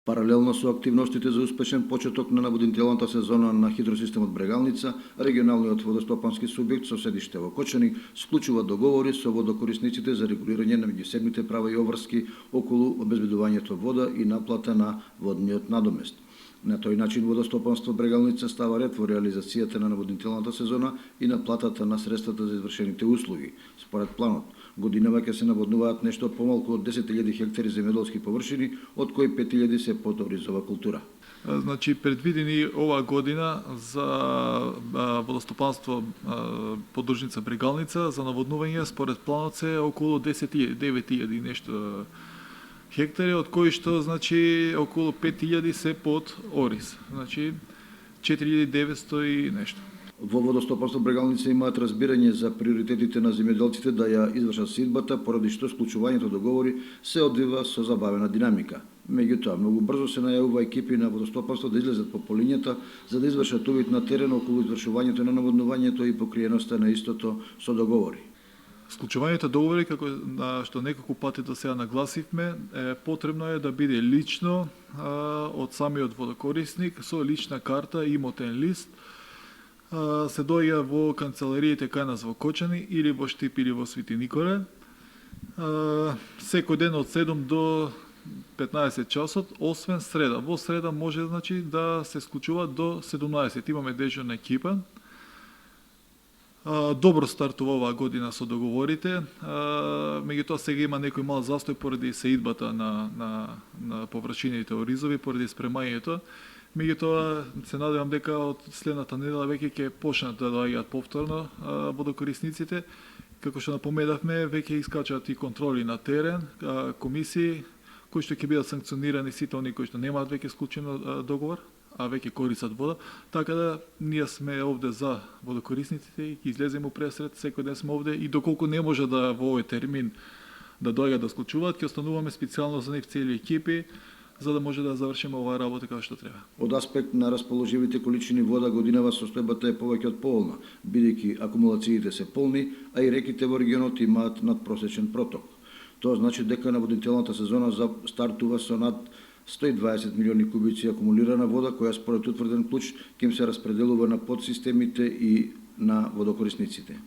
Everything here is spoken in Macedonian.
Паралелно со активностите за успешен почеток на наводнителната сезона на хидросистемот Брегалница, регионалниот водостопански субјект со седиште во Кочани склучува договори со водокорисниците за регулирање на меѓусебните права и обврски околу обезбедувањето вода и наплата на водниот надомест. На тој начин водостопанство Брегалница става ред во реализацијата на наводнителната сезона и на платата на средствата за извршените услуги. Според планот, годинава ќе се наводнуваат нешто помалку од 10.000 хектари земјоделски површини, од кои 5.000 се под оризова култура. Значи, предвидени оваа година за водостопанство поддржница Брегалница за наводнување според планот се околу 9.000 нешто хектари, од кои што значи околу 5.000 се под ориз. Значи 4.900 и нешто. Во водостопанство Брегалница имаат разбирање за приоритетите на земјоделците да ја извршат сидбата, поради што склучувањето договори се одвива со забавена динамика. Меѓутоа, многу брзо се најавува екипи на водостопанство да излезат по полињата за да извршат увид на терен околу извршувањето на наводнувањето и покриеноста на истото со договори. Склучувањето договори, како што неколку пати до сега нагласивме, потребно е да биде лично од самиот водокорисник со лична карта и имотен лист. Се доаѓа во канцелариите кај нас во Кочани или во Штип или во Свети Николе. Секој ден од 7 до 15 часот, освен среда. Во среда може значи да се склучува до 17. Имаме дежурна екипа. Добро стартува оваа година со договорите, меѓутоа сега има некој мал застој поради сеидбата на површините оризови, поради спремањето. Меѓутоа се надевам дека од следната недела веќе ќе почнат да доаѓаат повторно водокорисниците. Како што напомедавме, веќе искачаат и контроли на терен, комисии кои што ќе бидат санкционирани сите они кои што немаат веќе склучен договор, а веќе користат вода, така да ние сме овде за водокорисниците и ќе излеземе пресред, секој ден сме овде и доколку не може да во овој термин да доаѓаат да склучуваат, ќе остануваме специјално за нив цели екипи, за да може да завршиме оваа работа како што треба. Од аспект на расположивите количини вода годинава состојбата е повеќе од поволна, бидејќи акумулациите се полни, а и реките во регионот имаат надпросечен проток. Тоа значи дека наводнителната сезона стартува со над 120 милиони кубици акумулирана вода, која според утврден клуч ќе им се распределува на подсистемите и на водокорисниците.